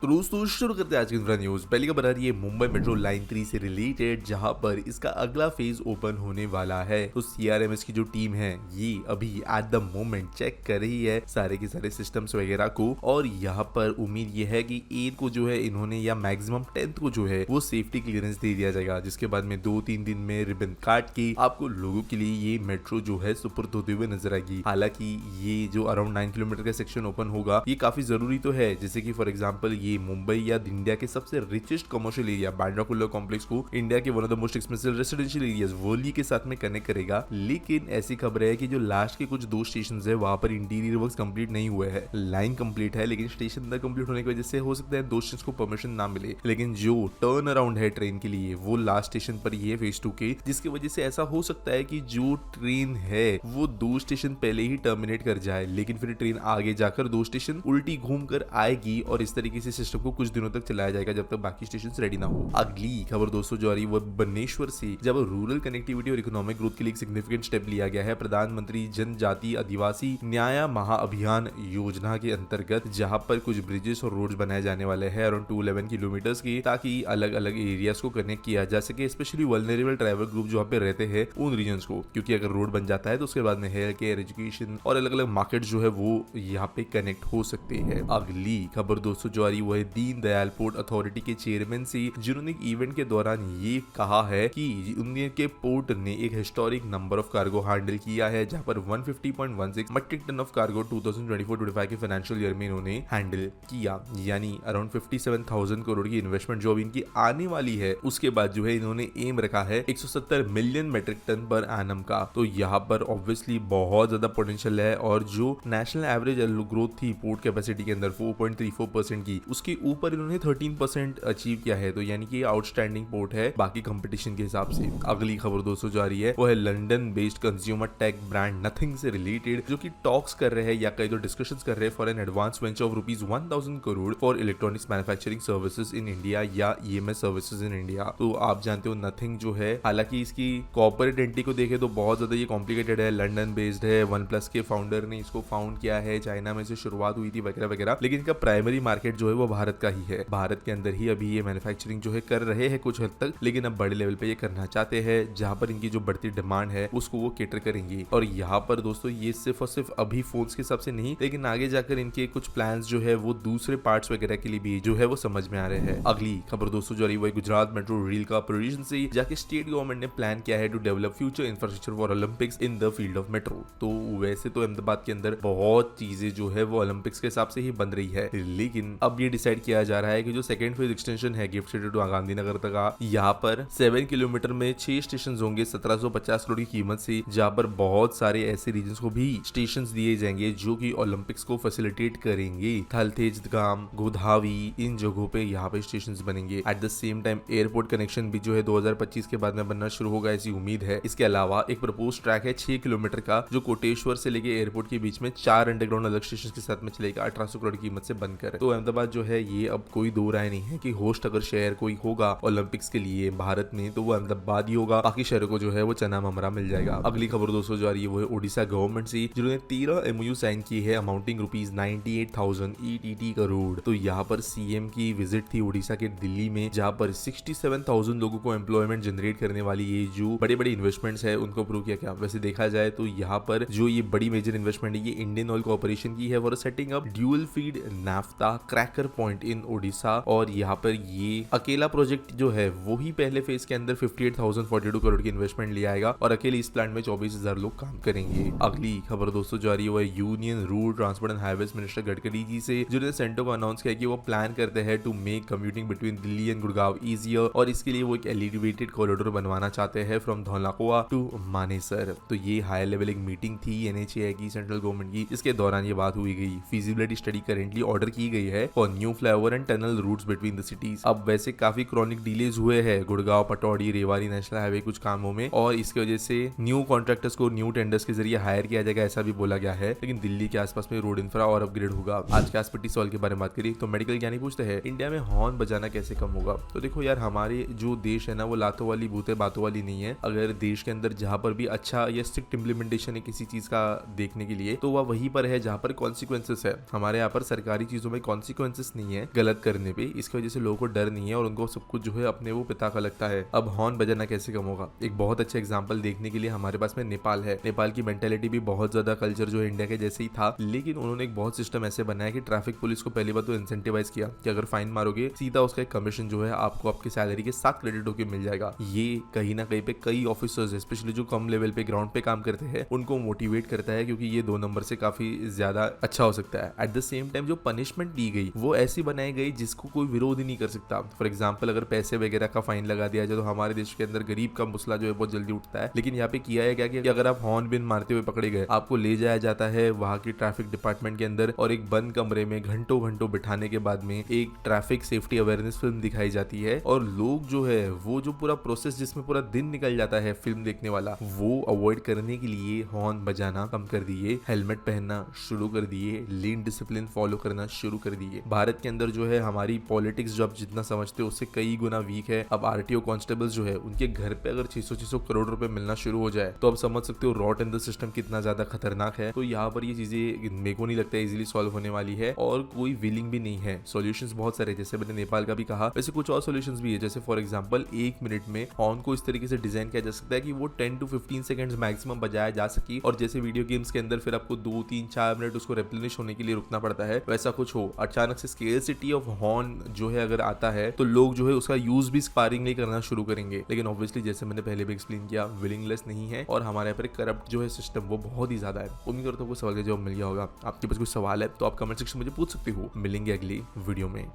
तो दोस्तों शुरू करते हैं आज की इंफ्रा न्यूज। पहली खबर आ रही है मुंबई मेट्रो लाइन 3 से रिलेटेड, जहां पर इसका अगला फेज ओपन होने वाला है। तो सीआरएमएस की जो टीम है ये अभी एट द मोमेंट चेक कर रही है सारे के सारे सिस्टम्स वगैरह को, और यहाँ पर उम्मीद ये है कि 8 को जो है इन्होंने या मैक्सिमम 10th को जो है वो सेफ्टी क्लियरेंस दे दिया जाएगा, जिसके बाद में 2-3 दिन में रिबन काट के आपको लोगों के लिए ये मेट्रो जो है सुपुर्द होते हुए नजर आएगी। हालांकि ये जो अराउंड 9 किलोमीटर का सेक्शन ओपन होगा ये काफी जरूरी तो है, जैसे कि फॉर एग्जाम्पल ये मुंबई या इंडिया के सबसे richest commercial area Bandra Kurla complex को इंडिया के one of the most expensive residential areas Worli के साथ में कनेक्ट करेगा। लेकिन ऐसी खबर है कि जो लास्ट के कुछ 2 स्टेशन है वहां पर इंटीरियर वर्क कंप्लीट नहीं हुए हैं। लाइन कंप्लीट है लेकिन स्टेशन तक कंप्लीट होने की वजह से हो सकता है 2 स्टेशन को परमिशन ना मिले, लेकिन जो टर्न अराउंड है ट्रेन के लिए वो लास्ट स्टेशन पर ही है फेज 2 के, जिसकी वजह से ऐसा हो सकता है कि जो ट्रेन है वो 2 स्टेशन पहले ही टर्मिनेट कर जाए, लेकिन फिर ट्रेन आगे जाकर 2 स्टेशन उल्टी घूम कर आएगी और इस तरीके से सिस्टम को कुछ दिनों तक चलाया जाएगा जब तक बाकी स्टेशन रेडी ना हो। अगली खबर दोस्तों जो आ रही है वो बनेश्वर से, जब रूरल कनेक्टिविटी और इकोनॉमिक ग्रोथ के लिए एक सिग्निफिकेंट स्टेप लिया गया है प्रधानमंत्री जनजातीय आदिवासी न्याय महाअभियान योजना के अंतर्गत, जहां पर कुछ ब्रिजेस और रोड्स बनाए जाने वाले हैं अराउंड 211 किलोमीटर्स की, ताकि अलग अलग एरियाज को कनेक्ट किया जा सके, स्पेशली वल्नरेबल ट्राइबल ग्रुप जो वहाँ पे रहते हैं उन रीजन्स को, क्योंकि अगर रोड बन जाता है तो उसके बाद में हेल्थ केयर, एजुकेशन और अलग अलग मार्केट जो है वो यहाँ पे कनेक्ट हो सकते हैं। अगली खबर दोस्तों जो आ रही वो है दीन दयाल पोर्ट अथॉरिटी के चेयरमैन से, जिन्होंने एक इवेंट के दौरान ये कहा है कि उनके पोर्ट ने एक historic number of cargo handle किया है, जहां पर 150.16 मेट्रिक टन ऑफ कार्गो 2024-25 के फाइनेंशियल ईयर में इन्होंने हैंडल किया, यानी अराउंड 57,000 करोड़ की इन्वेस्टमेंट जो अभी इनकी आने वाली है उसके बाद जो है इन्होंने एम रखा है 170 मिलियन मेट्रिक टन पर एनम का। तो यहाँ पर ऑब्वियसली बहुत ज्यादा पोटेंशियल है, और जो नेशनल एवरेज ग्रोथ थी पोर्ट कैपेसिटी के अंदर 4.34% की, उसके ऊपर इन्होंने 13% अचीव किया है, तो यानी कि आउटस्टैंडिंग पोर्ट है बाकी कंपटीशन के हिसाब से। अगली खबर दोस्तों जो आ रही है वो है London based consumer tech brand Nothing से रिलेटेड, जो कि टॉक्स कर रहे हैं या कई तो डिस्कशंस कर रहे हैं for an advance venture of ₹1,000 crore for electronics manufacturing services in India या ईएमएस सर्विसेज इन इंडिया। तो आप जानते हो नथिंग जो है, हालांकि इसकी कॉर्पोरेट एंटिटी को देखे तो बहुत ज्यादा ये कॉम्प्लिकेटेड है, लंदन बेस्ड है, वन प्लस के फाउंडर ने इसको फाउंड किया है, चाइना में से शुरुआत हुई थी वगैरह वगैरह, लेकिन इनका प्राइमरी मार्केट जो है वो भारत का ही है। भारत के अंदर ही अभी ये मैन्युफैक्चरिंग जो है कर रहे हैं कुछ हद तक, लेकिन अब बड़े लेवल पे ये करना चाहते हैं जहां पर इनकी जो बढ़ती डिमांड है उसको वो केटर करेंगे। और यहाँ पर दोस्तों ये सिर्फ और सिर्फ अभी फोन्स के हिसाब से नहीं, लेकिन आगे जाकर इनके कुछ प्लान्स जो है वो दूसरे पार्ट्स वगैरह के लिए भी जो है वो समझ में आ रहे हैं। अगली खबर दोस्तों जो आ रही है गुजरात मेट्रो रेल कॉर्पोरेशन से, जाके स्टेट गवर्नमेंट ने प्लान किया है to develop future infrastructure for Olympics in the field of metro. तो वैसे तो अहमदाबाद के अंदर बहुत चीजें जो है वो ओलंपिक्स के हिसाब से ही बन रही है, लेकिन अब ये डिसाइड किया जा रहा है कि जो सेकंड फेज एक्सटेंशन है गिफ्ट सिटी टू गांधीनगर तक का, यहाँ पर 7 किलोमीटर में 6 स्टेशन होंगे 1750 करोड़ की कीमत से, जहाँ पर बहुत सारे ऐसे रीजन को भी स्टेशन दिए जाएंगे जो कि ओलंपिक्स को फैसिलिटेट करेंगे। थलतेज गांव, गोधावी, इन जगहों पे यहाँ पे स्टेशन बनेंगे। At the same time airport connection भी जो है 2025 के बाद में बनना शुरू होगा ऐसी उम्मीद है। इसके अलावा एक प्रपोज ट्रैक है 6 किलोमीटर का, जो कोटेश्वर से लेके एयरपोर्ट के बीच में 4 अंडरग्राउंड अलग स्टेशन के साथ में चलेगा 1800 करोड़ की कीमत से बनकर। तो अहमदाबाद जो है ये अब कोई दो राय नहीं है कि होस्ट अगर शहर कोई होगा ओलंपिक्स के लिए भारत में तो वो अहमदाबाद ही होगा, बाकी शहरों को जो है वो चना ममरा मिल जाएगा। अगली खबर दोस्तों जो आ रही है वो है ओडिशा गवर्नमेंट से, जिन्होंने 13 एमओयू साइन की है अमाउंटिंग ₹98,000 ETT करोड़। तो यहाँ पर सीएम की विजिट थी ओडिशा के दिल्ली में, जहाँ पर 67,000 लोगों को एम्प्लॉयमेंट जनरेट करने वाली ये जो बड़े बड़े इन्वेस्टमेंट्स है उनको अप्रूव किया गया। वैसे देखा जाए तो यहाँ पर जो ये बड़ी मेजर इन्वेस्टमेंट है ये इंडियन ऑयल कॉर्पोरेशन की है for setting up dual feed naphtha cracker point in Odisha, और यहाँ पर ये अकेला प्रोजेक्ट जो है वो ही पहले फेज के अंदर 58,042 करोड़ की इन्वेस्टमेंट ले आएगा, और अकेले इस प्लांट में 24,000 लोग काम करेंगे। अगली खबर दोस्तों जो आ रही है वो है union road transport and highways minister Gadkari ji से, जिन्होंने सेंटर को अनाउंस किया कि वो प्लान करते हैं to make commuting between Delhi and Gurgaon easier, और इसके लिए वो एक एलिवेटेड कॉरिडोर बनवाना चाहते हैं फ्रॉम धौलाकुआ टू मानेसर। तो ये हाई लेवल एक मीटिंग थी एनएचएआई की सेंट्रल गवर्नमेंट की, जिसके दौरान ये बात हुई गई। फिजिबिलिटी स्टडी करेंटली ऑर्डर की गई है for new flyover and tunnel routes between the cities. अब वैसे काफी क्रॉनिक डिलेज हुए हैं गुड़गांव, पटौड़ी, रेवाड़ी नेशनल हाईवे कुछ कामों में, और इसकी वजह से न्यू कॉन्ट्रैक्टर्स को न्यू टेंडर्स के जरिए हायर किया जाएगा ऐसा भी बोला गया है, लेकिन दिल्ली के आसपास में रोड इंफ्रा और अपग्रेड होगा। आज के आसपट्टी सवाल के बारे में बात करिए तो मेडिकल ज्ञानी पूछते हैं इंडिया में हॉर्न बजाना कैसे कम होगा। तो देखो यार, हमारे जो देश है ना वो लातों वाली भूते बातों वाली नहीं है। अगर देश के अंदर जहाँ पर भी अच्छा या स्ट्रिक्ट इम्प्लीमेंटेशन है किसी चीज का देखने के लिए, तो वह वहीं पर है जहाँ पर कॉन्सिक्वेंसेस है। हमारे यहाँ पर सरकारी चीजों में कॉन्सिक्वेंसेस चांसेस नहीं है गलत करने पे। इसकी वजह से लोगों को डर नहीं है और उनको सब कुछ जो है अपने वो पिता का लगता है। अब हॉर्न बजाना कैसे कम होगा, एक बहुत अच्छा एग्जांपल देखने के लिए हमारे पास में नेपाल है। नेपाल की मेंटेलिटी भी बहुत ज्यादा कल्चर जो है इंडिया के जैसे ही था, लेकिन उन्होंने एक बहुत सिस्टम ऐसे बनाया कि ट्रैफिक पुलिस को पहली बार तो इंसेंटिवाइज किया कि अगर फाइन मारोगे सीधा उसका एक कमीशन जो है आपको आपकी सैलरी के साथ क्रेडिट होकर मिल जाएगा। ये कहीं ना कहीं पे कई ऑफिसर्स स्पेशली जो कम लेवल पे ग्राउंड पे काम करते हैं उनको मोटिवेट करता है, क्योंकि ये 2 नंबर से काफी ज्यादा अच्छा हो सकता है। एट द सेम टाइम जो पनिशमेंट दी गई वो ऐसी बनाई गई जिसको कोई विरोध ही नहीं कर सकता। फॉर एग्जाम्पल अगर पैसे वगैरह का फाइन लगा दिया जाए तो हमारे देश के अंदर गरीब का मसला जो है बहुत जल्दी उठता है, लेकिन यहाँ पे किया है क्या कि अगर आप हॉर्न बिन मारते हुए पकड़े गए, आपको ले जाया जाता है वहाँ की ट्रैफिक डिपार्टमेंट के अंदर और एक बंद कमरे में घंटों घंटों बिठाने के बाद में एक ट्रैफिक सेफ्टी अवेयरनेस फिल्म दिखाई जाती है। और लोग जो है वो जो पूरा प्रोसेस जिसमें पूरा दिन निकल जाता है फिल्म देखने वाला, वो अवॉइड करने के लिए हॉर्न बजाना कम कर दिए, हेलमेट पहनना शुरू कर दिए, लेन डिसिप्लिन फॉलो करना शुरू कर दिए। भारत के अंदर जो है हमारी पॉलिटिक्स जो आप जितना समझते हो उससे कई गुना वीक है। अब आरटीओ कांस्टेबल्स जो है उनके घर पे अगर 600 करोड़ रुपए मिलना शुरू हो जाए तो आप समझ सकते हो रॉट इन द सिस्टम कितना ज्यादा खतरनाक है। तो यहाँ पर ये चीजें मेरे को नहीं लगता इजीली सॉल्व होने वाली है और कोई विलिंग भी नहीं है। सॉल्यूशंस बहुत सारे, जैसे मैंने नेपाल का भी कहा, वैसे कुछ और सॉल्यूशंस भी है। जैसे फॉर एग्जांपल 1 मिनट में हॉर्न को इस तरीके से डिजाइन किया जा सकता है कि वो 10 to 15 सेकंड्स मैक्सिमम बजाया जा सके, और जैसे वीडियो गेम्स के अंदर फिर आपको 2, 3, 4 मिनट उसको रिप्लेनिश होने के लिए रुकना पड़ता है, वैसा कुछ हो। अचानक से स्केर्सिटी ऑफ हॉर्न जो है अगर आता है तो लोग जो है उसका यूज भी स्पारिंगली करना शुरू करेंगे। लेकिन ऑब्वियसली जैसे मैंने पहले भी एक्सप्लेन किया, विलिंगलेस नहीं है और हमारे यहाँ पर करप्ट जो है सिस्टम वो बहुत ही ज्यादा है। उम्मीद करता हूँ सवाल का जवाब मिल गया होगा। आपके पास कुछ सवाल है तो आप कमेंट सेक्शन में मुझे पूछ सकते हो। मिलेंगे अगली वीडियो में।